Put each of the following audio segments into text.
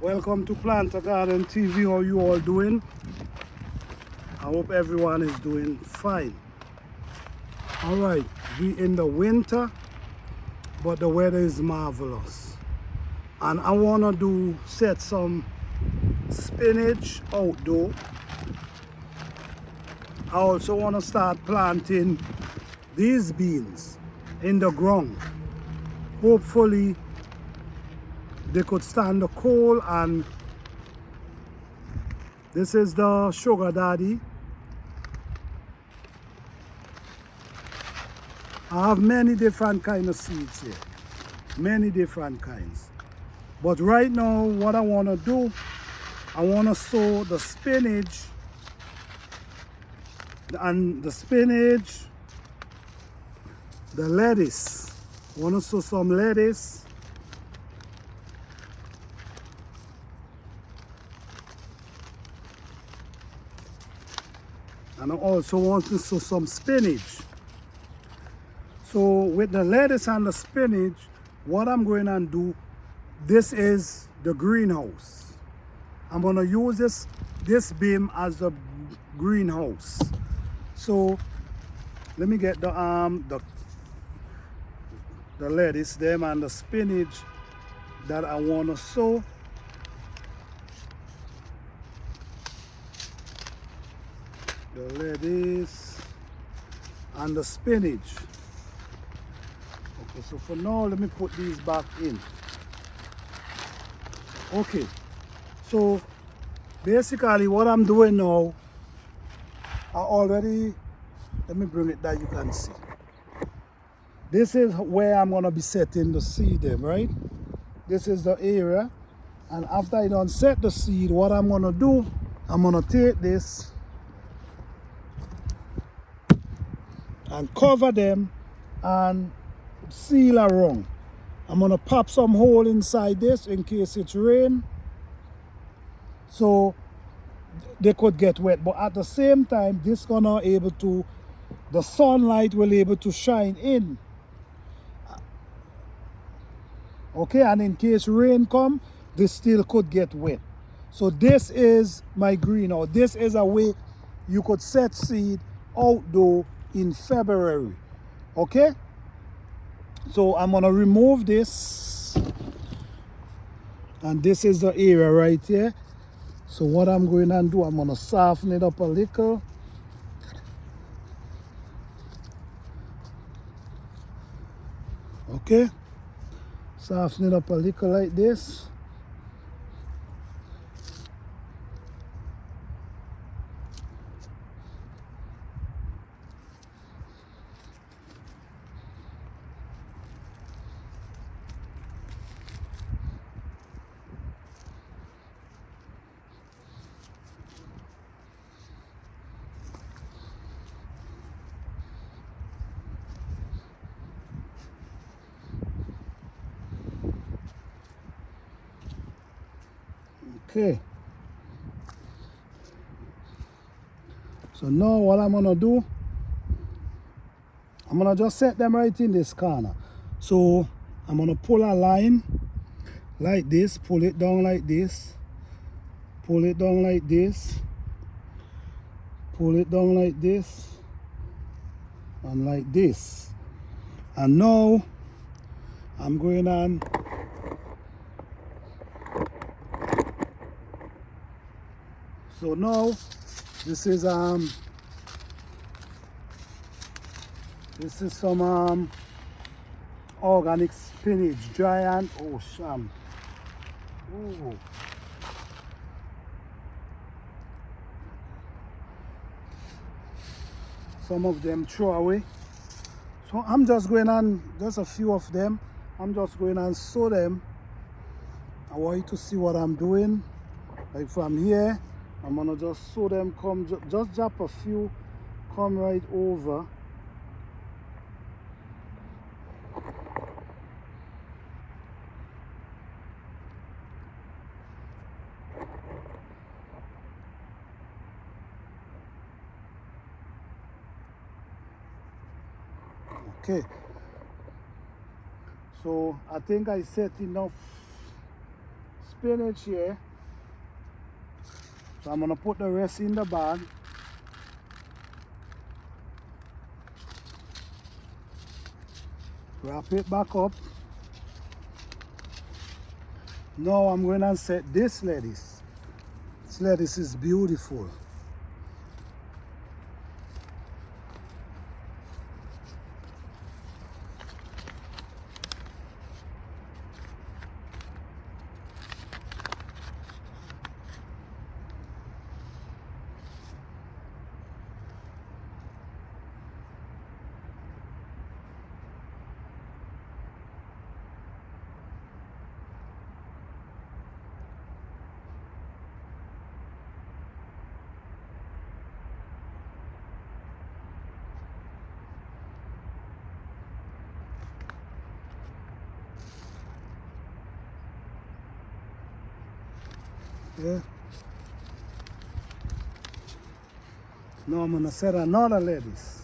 Welcome to Plant a Garden TV. How you all doing? I hope everyone is doing fine. All right, we in the winter, but the weather is marvelous. And I want to set some spinach outdoor. I also want to start planting these beans in the ground. Hopefully they could stand the cold. And this is the sugar daddy. I have many different kind of seeds here, many different kinds. But right now what I want to do, I want to sow the spinach, the lettuce. I want to sow some lettuce, and I also want to sow some spinach. So with the lettuce and the spinach, what I'm going to do, this is the greenhouse. I'm going to use this beam as the greenhouse. So let me get the lettuce them and the spinach that I want to sow. The lettuce and the spinach. Okay, so for now let me put these back in. Okay, so basically what I'm doing now, let me bring it that you can see. This is where I'm gonna be setting the seed them, right? This is the area, and after I done set the seed, what I'm gonna do, I'm gonna take this and cover them and seal around. I'm gonna pop some hole inside this in case it's rain, so they could get wet. But at the same time, this gonna able to, the sunlight will able to shine in. Okay, and in case rain come, this still could get wet. So this is my greenhouse. This is a way you could set seed outdoor in February. Okay, so I'm gonna remove this, and this is the area right here. So what I'm going to do, I'm gonna soften it up a little. Okay, soften it up a little like this. Okay, so now what I'm gonna do, I'm gonna just set them right in this corner. So I'm gonna pull a line like this, pull it down like this, pull it down like this, pull it down like this, and like this. And now I'm going on so now this is some organic spinach, giant. Oh sham. Oh. Some of them throw away. So I'm just going on, just a few of them. I'm just going and sow them. I want you to see what I'm doing. Like from here, I'm gonna just sow them, just drop a few, come right over. Okay, so I think I set enough spinach here. So I'm gonna put the rest in the bag. Wrap it back up. Now I'm going to set this lettuce. This lettuce is beautiful. Yeah. Now I'm gonna set another lettuce.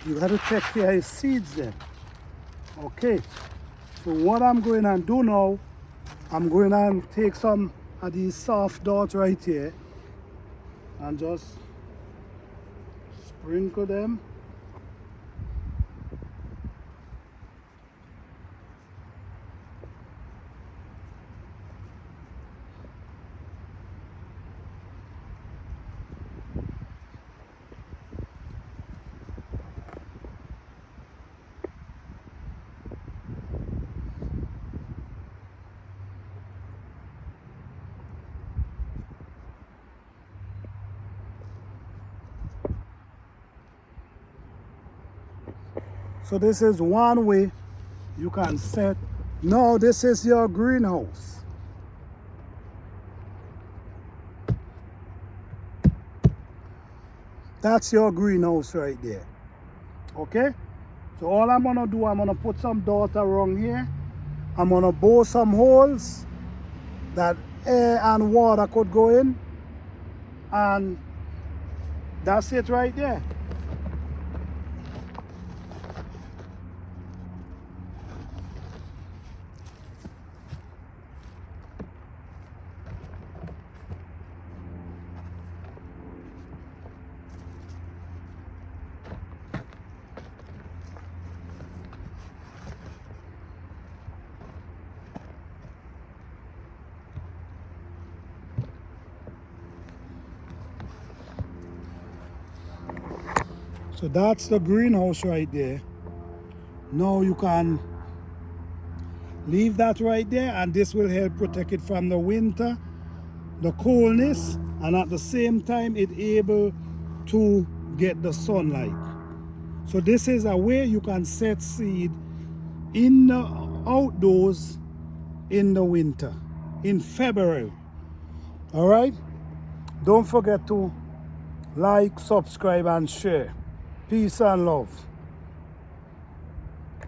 You got to take care of your seeds then. Okay, so what I'm going to do now, I'm going to take some of these soft dots right here and just sprinkle them. So this is one way you can set. Now this is your greenhouse. That's your greenhouse right there. Okay? So all I'm gonna do, I'm gonna put some dirt around here. I'm gonna bore some holes that air and water could go in. And that's it right there. So that's the greenhouse right there. Now you can leave that right there, and this will help protect it from the winter, the coldness, and at the same time it able to get the sunlight. So this is a way you can set seed in the outdoors in the winter, in February. All right? Don't forget to like, subscribe, and share. Peace and love.